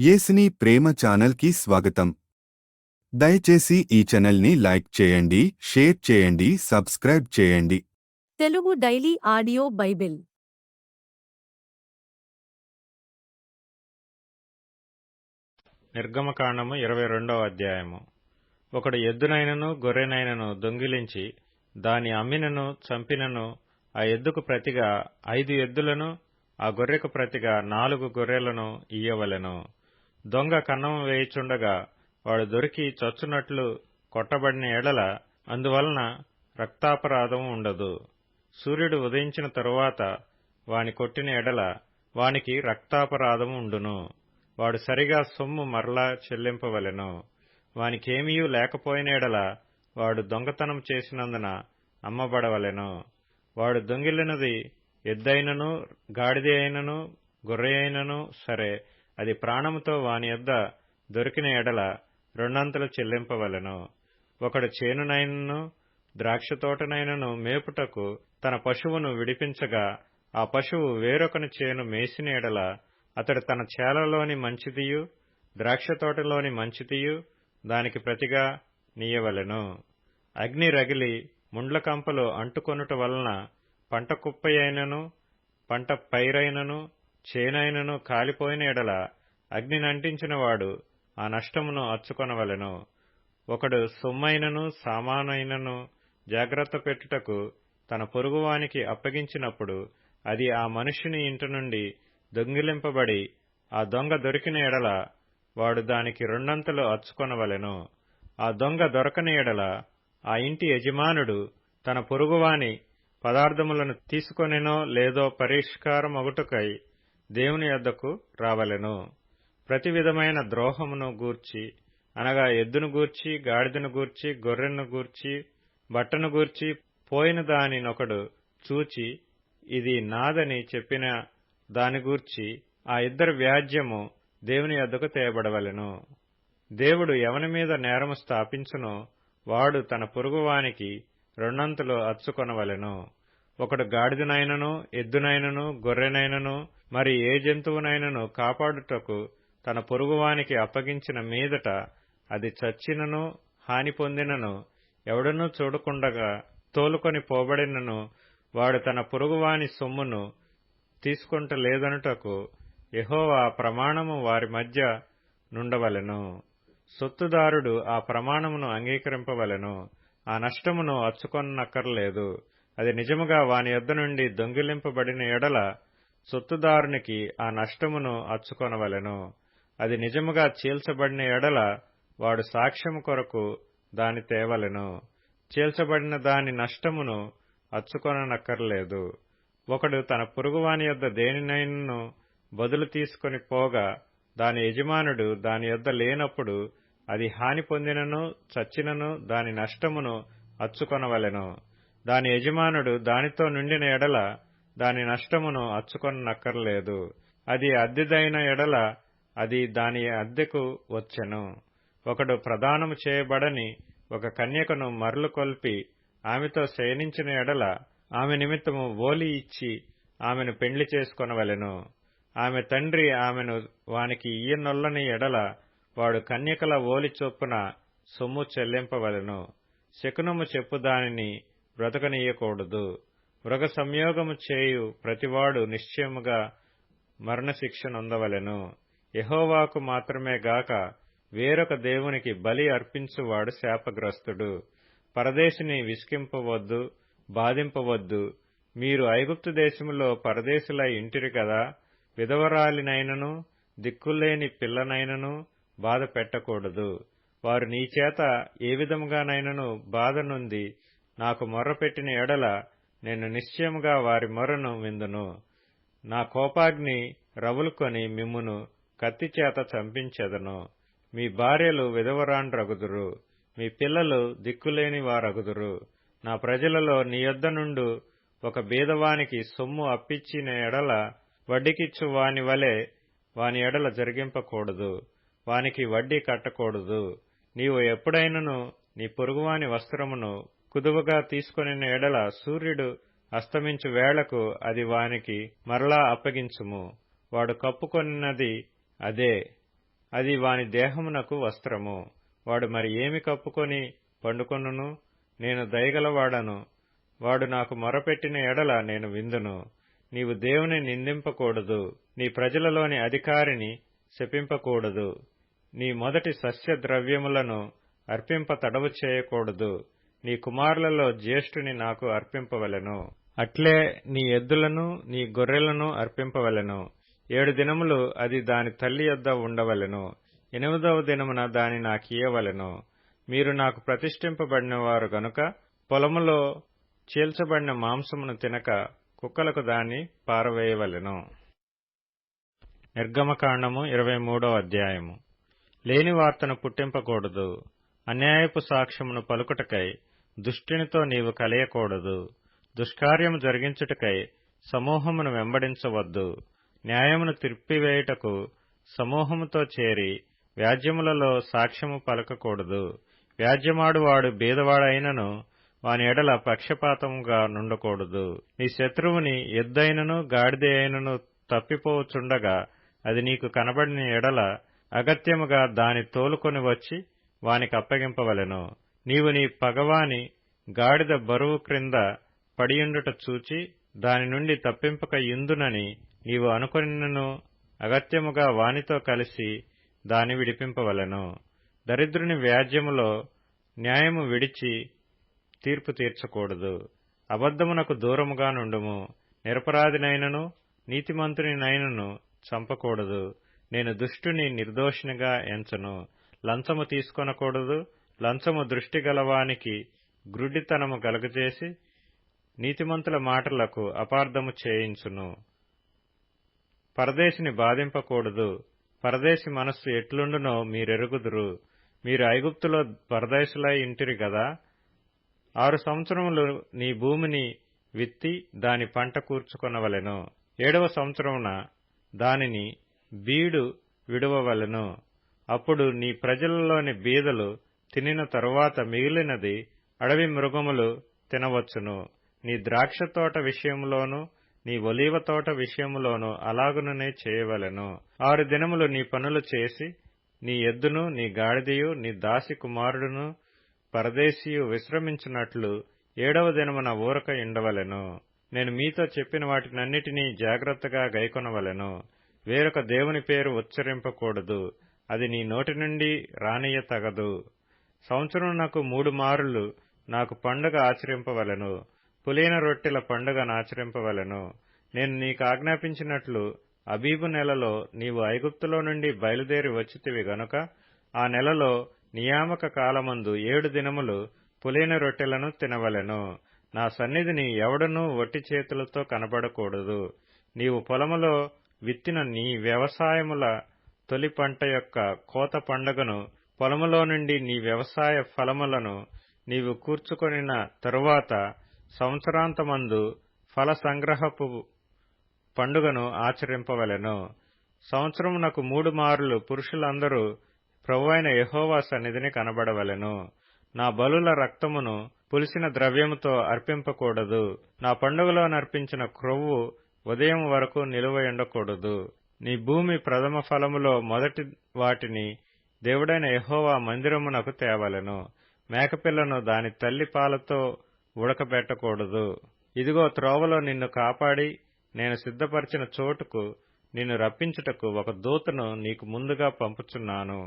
యేసుని ప్రేమ ఛానల్కి స్వాగతం. దయచేసి ఈ ఛానల్ని లైక్ చేయండి, షేర్ చేయండి, సబ్స్క్రైబ్ చేయండి. తెలుగు డైలీ ఆడియో బైబిల్ నిర్గమకాండము 22వ అధ్యాయము. ఒకడు ఎద్దునైనను గొర్రెనైనను దొంగిలించి దాని అమ్మినను చంపినను ఆ ఎద్దుకు ప్రతిగా 5 ఎద్దులను ఆ గొర్రెకు ప్రతిగా 4 గొర్రెలను ఇయ్యవలెను. దొంగ కన్నము వేయుచుండగా వాడు దొరికి చచ్చునట్లు కొట్టబడిన ఎడల అందువలన రక్తాపరాధం ఉండదు. సూర్యుడు ఉదయించిన తరువాత వాని కొట్టిన ఎడల వానికి రక్తాపరాధం ఉండును. వాడు సరిగా సొమ్ము మరలా చెల్లింపవలెను. వానికేమీయూ లేకపోయిన ఎడల వాడు దొంగతనం చేసినందున అమ్మబడవలెను. వాడు దొంగిలినది ఎద్దైనను గాడిద అయినను గొర్రె అయినను సరే, అది ప్రాణముతో వాని యొద్ద దొరికిన ఎడల రెండంతలు చెల్లింపవలెను. ఒకడు చేనునైనను ద్రాక్షతోటనైనను మేపుటకు తన పశువును విడిపించగా ఆ పశువు వేరొకని చేను మేసిన ఎడల అతడు తన చేలలోని మంచిదియు ద్రాక్షతోటలోని మంచిదియు దానికి ప్రతిగా నీయవలెను. అగ్ని రగిలి ముండ్ల కంపలు అంటుకొనుట వలన పంట కుప్పయైనను పంట పైరైనను చేనైనను కాలిపోయిన ఎడల అగ్నినంటించిన వాడు ఆ నష్టమును అచ్చుకొనవలెను. ఒకడు సొమ్మైనను సామానైనను జాగ్రత్త పెట్టుటకు తన పొరుగువానికి అప్పగించినప్పుడు అది ఆ మనుష్యుని ఇంటి నుండి దొంగిలింపబడి ఆ దొంగ దొరికిన ఎడల వాడు దానికి రెండంతలు అచ్చుకొనవలెను. ఆ దొంగ దొరకని ఎడల ఆ ఇంటి యజమానుడు తన పొరుగువాని పదార్థములను తీసుకొనెనో లేదో పరిష్కారమగుటకై దేవుని యొద్దకు రావలెను. ప్రతి విధమైన ద్రోహమును గూర్చి అనగా ఎద్దును గూర్చి గాడిదను గూర్చి గొర్రెను గూర్చి బట్టను గూర్చి పోయిన దానినొకడు చూచి ఇది నాదని చెప్పిన దాని గూర్చి ఆ ఇద్దరి వ్యాజ్యము దేవుని యొద్దకు తేబడవలెను. దేవుడు ఎవని మీద నేరము స్థాపించునో వాడు తన పొరుగువానికి రెండంతలు అచ్చుకొనవలెను. ఒకడు గాడిదనైనను ఎద్దునైనను గొర్రెనైనను మరి ఏ జంతువునైనను కాపాడుటకు తన పొరుగువానికి అప్పగించిన మీదట అది చచ్చినను హాని పొందినను ఎవడనూ చూడకుండగా తోలుకొని పోబడినను వాడు తన పొరుగువాని సొమ్మును తీసుకొంటలేదనుటకు యెహోవా ప్రమాణము వారి మధ్య నుండవలెను. సొత్తుదారుడు ఆ ప్రమాణమును అంగీకరింపవలెను. ఆ నష్టమును అచ్చుకొనక్కర్లేదు. అది నిజముగా వాని యొద్ద నుండి దొంగిలింపబడిన ఎడల సొత్తుదారునికి ఆ నష్టమును అచ్చుకొనవలెను. అది నిజముగా చీల్చబడిన ఎడల వాడు సాక్ష్యము కొరకు దాని తేవలెను. చీల్చబడిన దాని నష్టమును అచ్చుకొనక్కర్లేదు. ఒకడు తన పొరుగువాని యొద్ద దేనినైనను బదులు తీసుకొని పోగా దాని యజమానుడు దాని యొద్ద లేనప్పుడు అది హాని పొందినను చచ్చినను దాని నష్టమును అచ్చుకొనవలెను. దాని యజమానుడు దానితో నిండిన ఎడల దాని నష్టమును అచ్చుకొనక్కర్లేదు. అది అద్దెదైన ఎడల అది దాని అద్దెకు వచ్చెను. ఒకడు ప్రదానము చేయబడని ఒక కన్యకను మరలు కొల్పి ఆమెతో శయనించిన ఎడల ఆమె నిమిత్తము ఓలి ఇచ్చి ఆమెను పెండ్లి చేసుకొనవలెను. ఆమె తండ్రి ఆమెను వానికి ఇయ్యనొల్లని ఎడల వాడు కన్యకల ఓలి చొప్పున సొమ్ము చెల్లింపవలెను. శకునము చెప్పు దానిని బ్రతకనీయకూడదు. మృగ సంయోగము చేయు ప్రతివాడు నిశ్చయముగా మరణశిక్ష నొందవలెను. యెహోవాకు మాత్రమే గాక వేరొక దేవునికి బలి అర్పించువాడు శాపగ్రస్తుడు. పరదేశిని విసికింపవద్దు, బాధింపవద్దు. మీరు ఐగుప్తు దేశములో పరదేశులై ఇంటిరి కదా. విధవరాలినైనను దిక్కులేని పిల్లనైనను బాధ పెట్టకూడదు. వారు నీచేత ఏ విధముగానైనను బాధ నొంది నాకు మొర్రపెట్టిన ఎడల నేను నిశ్చయముగా వారి మొర్రను విందును. నా కోపాగ్ని రవులుకొని మిమ్మును కత్తిచేత చంపించెదను. మీ భార్యలు విధవరాండ్రగుదురు, మీ పిల్లలు దిక్కులేని వారగుదురు. నా ప్రజలలో నీ యొద్ద నుండు ఒక బీదవానికి సొమ్ము అప్పిచ్చిన ఎడల వడ్డీకిచ్చు వాని వలె వాని ఎడల జరిగింపకూడదు. వానికి వడ్డీ కట్టకూడదు. నీవు ఎప్పుడైనను నీ పొరుగువాని వస్త్రమును కుదువగా తీసుకొనిన ఎడల సూర్యుడు అస్తమించు వేళకు అది వానికి మరలా అప్పగించుము. వాడు కప్పుకొనినది అదే. అది వాని దేహమునకు వస్త్రము. వాడు మరి ఏమి కప్పుకొని పండుకొనును? నేను దయగలవాడను, వాడు నాకు మొరపెట్టిన ఎడల నేను విందును. నీవు దేవుని నిందింపకూడదు, నీ ప్రజలలోని అధికారిని శపింపకూడదు, నీ మొదటి సస్య ద్రవ్యములను అర్పింప తడవు చేయకూడదు, నీ కుమారులలో జ్యేష్ఠుని నాకు అర్పింపవలెను. అట్లే నీ ఎద్దులను నీ గొర్రెలను అర్పింపవలెను. 7 దినములు అది దాని తల్లి యొద్ద ఉండవలెను. 8వ దినమున దాని నాకియ్యవలెను. మీరు నాకు ప్రతిష్ఠింపబడినవారు గనుక పొలములో చీల్చబడిన మాంసమును తినక కుక్కలకు దాన్ని పారవేయవలెను. నిర్గమకాండము 23వ అధ్యాయము. లేని వార్తను పుట్టింపకూడదు. అన్యాయపు సాక్ష్యమును పలుకుటకై దుష్టునితో నీవు కలయకూడదు. దుష్కార్యము జరిగించుటకై సమూహమును వెంబడించవద్దు. న్యాయమును త్రిప్పివేయుటకు సమూహముతో చేరి వ్యాజ్యములలో సాక్ష్యము పలకకూడదు. వ్యాజ్యమాడువాడు బీదవాడైనను వాని ఎడల పక్షపాతముగా నుండకూడదు. నీ శత్రువుని ఎద్దైనను గాడిద అయినను తప్పిపోవచుండగా అది నీకు కనబడిన ఎడల అగత్యముగా దాని తోలుకొని వచ్చి వానికి అప్పగింపవలెను. నీవు నీ పగవాని గాడిద బరువు క్రింద పడియుండుట చూచి దాని నుండి తప్పింపక యుందునని నీవు అనుకొనినను అగత్యముగా వానితో కలిసి దాని విడిపింపవలెను. దరిద్రుని వ్యాజ్యములో న్యాయము విడిచి తీర్పు తీర్చకూడదు. అబద్ధమునకు దూరముగా నుండుము. నిరపరాధినైనను నీతిమంతునినైనను చంపకూడదు. నేను దుష్టుని నిర్దోషినిగా ఎంచను. లంచము తీసుకొనకూడదు. లంచము దృష్టి గలవానికి గ్రుడ్డితనము కలుగజేసి నీతిమంతుల మాటలకు అపార్థము చేయించును. పరదేశిని బాధింపకూడదు. పరదేశి మనస్సు ఎట్లుండునో మీరెరుగుదురు. మీరు ఐగుప్తులో పరదేశులై ఇంటిరి గదా. 6 సంవత్సరములు నీ భూమిని విత్తి దాని పంట కూర్చుకొనవలెను. 7వ సంవత్సరమున దానిని బీడు విడువవలెను. అప్పుడు నీ ప్రజలలోని బీదలు తినిన తరువాత మిగిలినది అడవి మృగములు తినవచ్చును. నీ ద్రాక్ష తోట విషయములోను నీ ఒలీవ తోట విషయములోను అలాగుననే చేయవలెను. 6 దినములు నీ పనులు చేసి నీ ఎద్దును నీ గాడిదయు నీ దాసి కుమారుడును పరదేశీయు విశ్రమించున్నట్లు 7వ దినమున ఊరక ఉండవలెను. నేను మీతో చెప్పిన వాటినన్నిటినీ జాగ్రత్తగా గైకొనవలెను. వేరొక దేవుని పేరు ఉచ్చరింపకూడదు. అది నీ నోటి నుండి రానియ తగదు. సంవత్సరమునకు 3 మారులు నాకు పండుగ ఆచరింపవలెను. పులియన రొట్టెల పండుగ నాచరింపవలెను. నేను నీకు ఆజ్ఞాపించినట్లు అబీబు నెలలో నీవు ఐగుప్తులో నుండి బయలుదేరి వచ్చితివి గనుక ఆ నెలలో నియామక కాలమందు 7 దినములు పులియన రొట్టెలను తినవలెను. నా సన్నిధిని ఎవడనూ వట్టి చేతులతో కనబడకూడదు. నీవు పొలములో విత్తిన నీ వ్యవసాయముల తొలి పంట యొక్క కోత పండుగను, పొలములో నుండి నీ వ్యవసాయ ఫలములను నీవు కూర్చుకొనిన తరువాత సంవత్సరాంతమందు ఫల సంగ్రహపు పండుగను ఆచరింపవలెను. సంవత్సరమునకు 3 మారులు పురుషులందరూ ప్రభువైన యెహోవా సన్నిధిని కనబడవలెను. నా బలుల రక్తమును పులిసిన ద్రవ్యముతో అర్పింపకూడదు. నా పండుగలో నర్పించిన క్రొవ్వు ఉదయం వరకు నిలువయుండకూడదు. నీ భూమి ప్రథమ ఫలములో మొదటి వాటిని దేవుడైన యెహోవా మందిరమునకు తేవలెను. మేకపిల్లను దాని తల్లి పాలతో ఉడకబెట్టకూడదు. ఇదిగో త్రోవలో నిన్ను కాపాడి నేను సిద్ధపరిచిన చోటుకు నిన్ను రప్పించుటకు ఒక దూతను నీకు ముందుగా పంపుచున్నాను.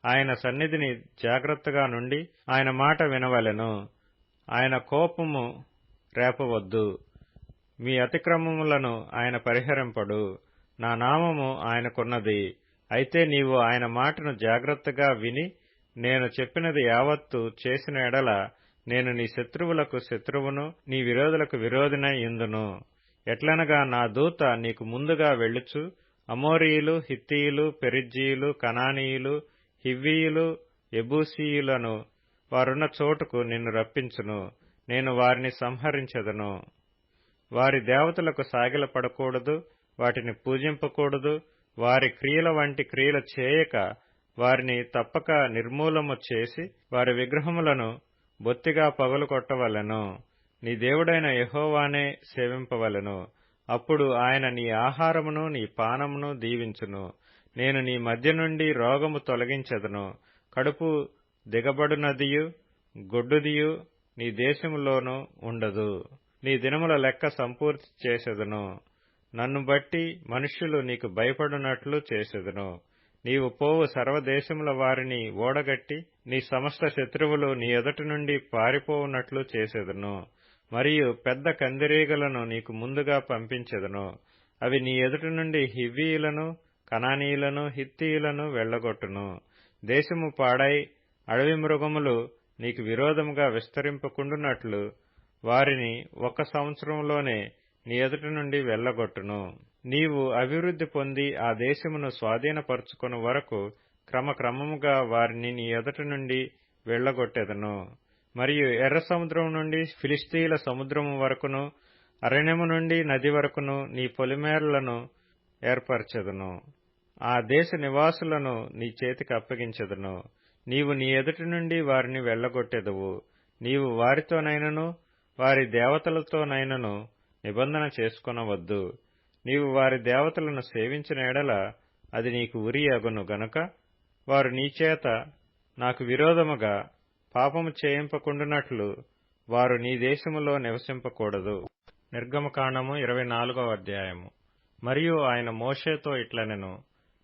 ఆయన సన్నిధిని జాగ్రత్తగా నుండి ఆయన మాట వినవలెను. ఆయన కోపము రేపవద్దు. మీ అతిక్రమములను ఆయన పరిహరింపడు. నా నామము ఆయనకున్నది. అయితే నీవు ఆయన మాటను జాగ్రత్తగా విని నేను చెప్పినది యావత్తు చేసిన ఎడల నేను నీ శత్రువులకు శత్రువును నీ విరోధులకు విరోధినై యుందును. ఎట్లనగా నా దూత నీకు ముందుగా వెళ్ళుచు అమోరీయులు, హిత్తీయులు, పెరిజ్జీయులు, కనానీయులు, హివ్వీయులు, యెబూసీయులను వారున్న చోటుకు నిన్ను రప్పించును. నేను వారిని సంహరించెదను. వారి దేవతలకు సాగిలపడకూడదు, వాటిని పూజింపకూడదు. వారి క్రియల వంటి క్రియలు చేయక వారిని తప్పక నిర్మూలము చేసి వారి విగ్రహములను బొత్తిగా పగులుకొట్టవలెను. నీ దేవుడైన యెహోవానే సేవింపవలెను. అప్పుడు ఆయన నీ ఆహారమును నీ పానమును దీవించును. నేను నీ మధ్య నుండి రోగము తొలగించెదను. కడుపు దిగబడునదియు గొడ్డుదియు నీ దేశములోను ఉండదు. నీ దినముల లెక్క సంపూర్తి చేసెదను. నన్ను బట్టి మనుష్యులు నీకు భయపడునట్లు చేసెదను. నీవు పోవు సర్వదేశముల వారిని ఓడగట్టి నీ సమస్త శత్రువులు నీ ఎదుట నుండి పారిపోవునట్లు చేసెదను. మరియు పెద్ద కందిరీగలను నీకు ముందుగా పంపించెదను. అవి నీ ఎదుట నుండి హివ్వీయులను, కనానీయులను, హిత్తీయులను వెళ్లగొట్టును. దేశము పాడై అడవి మృగములు నీకు విరోధముగా విస్తరింపకుండునట్లు వారిని 1 సంవత్సరంలోనే నీ ఎదుట నుండి వెళ్లగొట్టును. నీవు అభివృద్ధి పొంది ఆ దేశమును స్వాధీనపరుచుకొను వరకు క్రమక్రమముగా వారిని నీ ఎదుట నుండి వెళ్లగొట్టెదను. మరియు ఎర్ర సముద్రం నుండి ఫిలిష్తీయుల సముద్రము వరకును, అరణ్యము నుండి నది వరకును నీ పొలిమేరలను ఏర్పరచెదను. ఆ దేశ నివాసులను నీ చేతికి అప్పగించెదను. నీవు నీ ఎదుటి నుండి వారిని వెళ్లగొట్టెదవు. నీవు వారితోనైనను వారి దేవతలతోనైనను నిబంధన చేసుకొనవద్దు. నీవు వారి దేవతలను సేవించిన ఎడల అది నీకు ఉరి అగును గనుక వారు నీచేత నాకు విరోధముగా పాపము చేయింపకుండునట్లు వారు నీ దేశములో నివసింపకూడదు. నిర్గమకాండము 24వ అధ్యాయము. మరియు ఆయన మోషేతో ఇట్లనెను,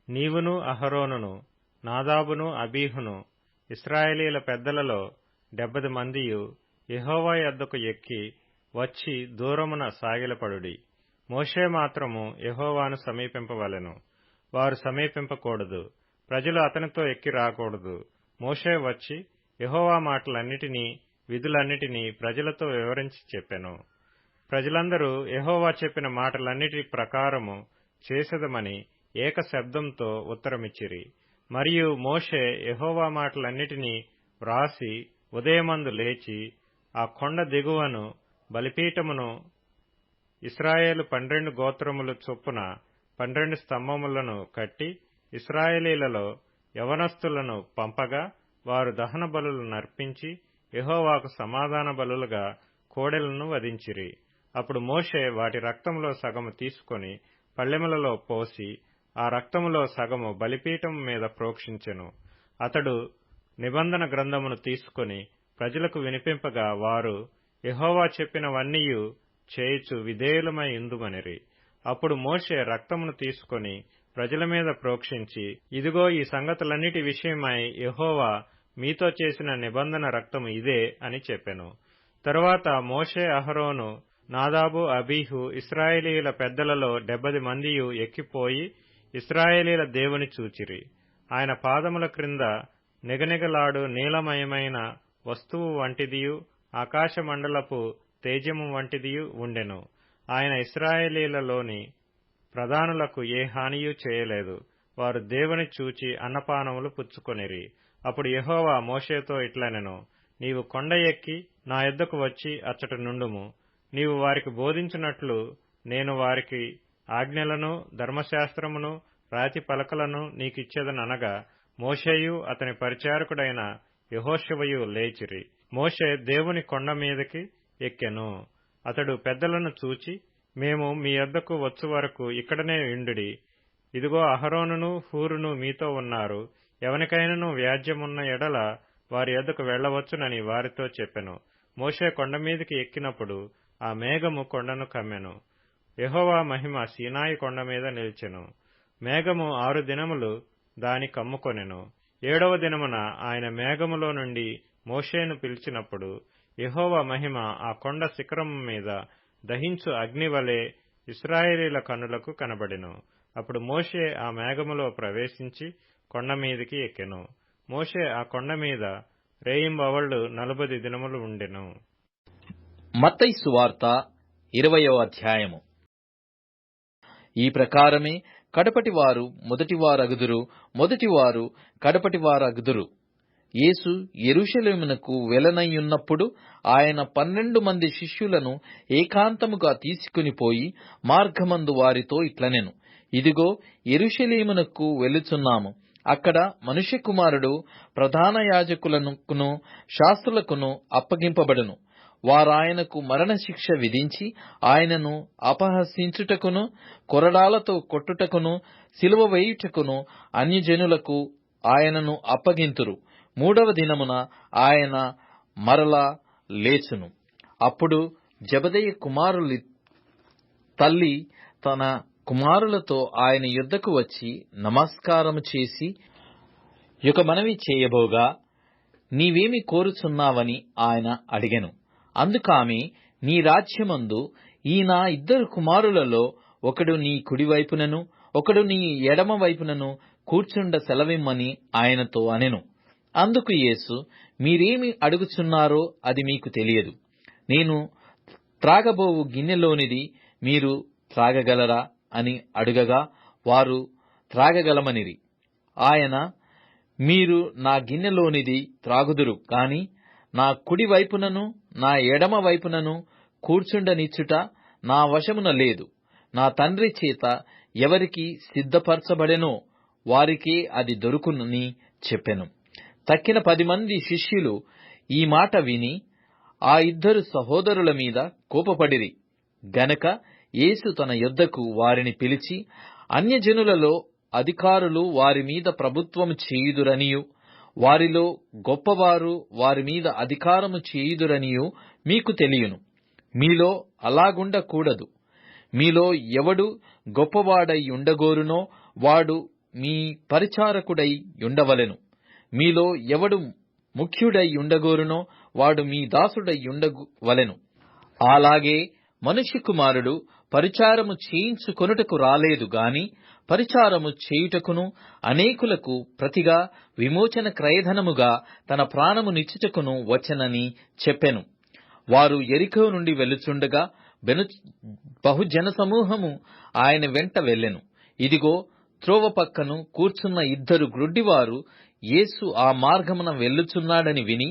నీవును అహరోనును నాదాబును అబీహును ఇశ్రాయేలీల పెద్దలలో 70 మందియు యెహోవా యొద్దకు ఎక్కి వచ్చి దూరమున సాగిలపడుడి. మోషే మాత్రము యెహోవాను సమీపింపవలెను. వారు సమీపింపకూడదు. ప్రజలు అతనితో ఎక్కి రాకూడదు. మోషే వచ్చి యెహోవా మాటలన్నిటినీ విధులన్నిటినీ ప్రజలతో వివరించి చెప్పెను. ప్రజలందరూ యెహోవా చెప్పిన మాటలన్నిటి ప్రకారము చేసెదమని ఏక శబ్దంతో ఉత్తరమిచ్చిరి. మరియు మోషే యెహోవా మాటలన్నిటినీ వ్రాసి ఉదయమందు లేచి ఆ కొండ దిగువను బలిపీఠమును ఇశ్రాయేలు 12 గోత్రములు చొప్పున 12 స్తంభములను కట్టి ఇశ్రాయేలీలలో యవనస్తులను పంపగా వారు దహన బలులు నర్పించి యెహోవాకు సమాధాన బలులుగా కోడెలను వధించిరి. అప్పుడు మోషే వాటి రక్తములో సగము తీసుకొని పళ్ళెములలో పోసి ఆ రక్తములో సగము బలిపీఠం మీద ప్రోక్షించెను. అతడు నిబంధన గ్రంథమును తీసుకొని ప్రజలకు వినిపింపగా వారు యెహోవా చెప్పినవన్నీయు చేయుచు విధేయులమై యుందుమనిరి. అప్పుడు మోషే రక్తమును తీసుకొని ప్రజల మీద ప్రోక్షించి, ఇదిగో ఈ సంగతులన్నిటి విషయమై యెహోవా మీతో చేసిన నిబంధన రక్తము ఇదే అని చెప్పెను. తరువాత మోషే, అహరోను, నాదాబు, అబీహు ఇశ్రాయేలీయుల పెద్దలలో 70 మందియు ఎక్కిపోయి ఇశ్రాయేలీల దేవుని చూచిరి. ఆయన పాదముల క్రింద నిగనిగలాడు నీలమయమైన వస్తువు వంటిదియు ఆకాశమండలపు తేజము వంటిదియు ఉండెను. ఆయన ఇశ్రాయేలీలలోని ప్రధానులకు ఏ హానియూ చేయలేదు. వారు దేవుని చూచి అన్నపానములు పుచ్చుకొనిరి. అప్పుడు యెహోవా మోషేతో ఇట్లనెను, నీవు కొండ ఎక్కి నా యొద్దకు వచ్చి అచ్చట నుండుము. నీవు వారికి బోధించినట్లు నేను వారికి ఆజ్ఞలను, ధర్మశాస్త్రమును, రాతి పలకలను నీకిచ్చేదననగా మోషేయు అతని పరిచారకుడైన యెహోషువయు లేచిరి. మోషే దేవుని కొండ మీదకి ఎక్కెను. అతడు పెద్దలను చూచి, మేము మీ యొద్దకు వచ్చు వరకు ఇక్కడనే యుండుడి. ఇదిగో అహరోనును హూరును మీతో ఉన్నారు. ఎవనికైనను వ్యాజ్యమున్న ఎడల వారి యొద్దకు వెళ్లవచ్చునని వారితో చెప్పెను. మోషే కొండ మీదికి ఎక్కినప్పుడు ఆ మేఘము కొండను కమ్మెను. యెహోవా మహిమ సీనాయి కొండ మీద నిలిచెను. మేఘము 6 దినములు దాని కమ్ముకొనెను. 7వ దినమున ఆయన మేఘములో నుండి మోషేను పిలిచినప్పుడు యెహోవా మహిమ ఆ కొండ శిఖరము మీద దహించు అగ్నివలే ఇశ్రాయేలీల కన్నులకు కనబడెను. అప్పుడు మోషే ఆ మేఘములో ప్రవేశించి కొండ మీదికి ఎక్కెను. మోషే ఆ కొండ మీద రేయింబవళ్లు 40 దినములు ఉండెను. మత్తయి సువార్త 20వ అధ్యాయము. ఈ ప్రకారమే కడపటివారు మొదటివారగుదురు, మొదటివారు కడపటివారగుదురు. యేసు యెరూషలేమునకు వెళ్లనయ్యున్నప్పుడు ఆయన 12 మంది శిష్యులను ఏకాంతముగా తీసుకునిపోయి మార్గమందు వారితో ఇట్లనెను, ఇదిగో యెరూషలేమునకు వెళుచున్నాము. అక్కడ మనుష్య కుమారుడు ప్రధాన యాజకులకును శాస్త్రులకును అప్పగింపబడును. వారాయనకు మరణశిక్ష విధించి ఆయనను అపహసించుటకును, కొరడాలతో కొట్టుటకును, సిలువ వేయుటకును అన్యజనులకు ఆయనను అప్పగింతురు. 3వ దినమున ఆయన మరలా లేచును. అప్పుడు జెబెదయి కుమారుల తల్లి తన కుమారులతో ఆయన యొద్దకు వచ్చి నమస్కారము చేసి ఒక మనవి చేయబోగా, నీవేమి కోరుచున్నావని ఆయన అడిగెను. అందుకామె, నీ రాజ్యమందు ఈ నా 2 కుమారులలో ఒకడు నీ కుడివైపునను ఒకడు నీ ఎడమ వైపునను కూర్చుండ సెలవిమ్మని ఆయనతో అనెను. అందుకు యేసు, మీరేమి అడుగుచున్నారో అది మీకు తెలియదు. నేను త్రాగబోవు గిన్నెలోనిది మీరు త్రాగగలరా అని అడుగగా వారు త్రాగగలమనిరి. ఆయన, మీరు నా గిన్నెలోనిది త్రాగుదురు కాని నా కుడి వైపునను నా ఎడమ వైపునను కూర్చుండనిచ్చుట నా వశమున లేదు. నా తండ్రి చేత ఎవరికి సిద్ధపరచబడెనో వారికే అది దొరుకునని చెప్పెను. తక్కిన 10 మంది శిష్యులు ఈ మాట విని ఆ 2 సహోదరుల మీద కోపపడిరి. గనక యేసు తన యొద్దకు వారిని పిలిచి, అన్యజనులలో అధికారులు వారి మీద ప్రభుత్వము చేయుదురనియు, వారిలో గొప్పవారు వారి మీద అధికారము చేయుదురనియు మీకు తెలియను. మీలో అలాగుండకూడదు. మీలో ఎవడు గొప్పవాడై ఉండగోరునో వాడు మీ పరిచారకుడై ఉండవలెను. మీలో ఎవడు ముఖ్యుడై ఉండగోరునో వాడు మీ దాసుడై ఉండవలెను. అలాగే మనుష్య కుమారుడు పరిచారము చేయించుకొనుటకు రాలేదు గాని పరిచారము చేయుటకును, అనేకులకు ప్రతిగా విమోచన క్రయధనముగా తన ప్రాణమునిచ్చుటకును వచ్చెనని చెప్పెను. వారు యెరికో నుండి వెళ్ళుచుండగా బహుజన సమూహము ఆయన వెంట వెళ్ళెను. ఇదిగో, త్రోవ పక్కను కూర్చున్న 2 గ్రుడ్డివారు యేసు ఆ మార్గమున వెళ్ళుచున్నాడని విని,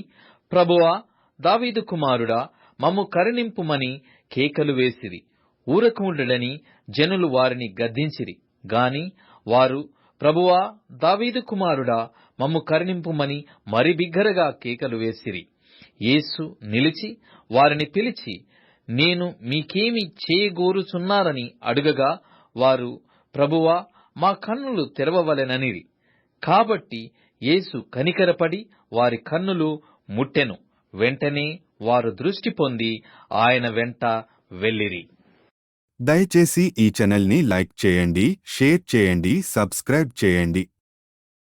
ప్రభువా, దావీదు కుమారుడా, మమ్ము కరుణింపుమని కేకలు వేసిరి. ఊరకుండుడని జనులు వారిని గద్దించిరి గాని వారు, ప్రభువా, దావీదు కుమారుడా, మమ్ము కరుణింపుమని మరి బిగ్గరగా కేకలు వేసిరి. యేసు నిలిచి వారిని పిలిచి, నేను మీకేమి చేయగోరుచున్నారని అడుగగా వారు, ప్రభువా, మా కన్నులు తెరవవలెననిరి. కాబట్టి యేసు కనికరపడి వారి కన్నులు ముట్టెను. వెంటనే వారు దృష్టి పొంది ఆయన వెంట వెళ్ళిరి. దయచేసి ఈ ఛానల్ని లైక్ చేయండి, షేర్ చేయండి, సబ్స్క్రైబ్ చేయండి.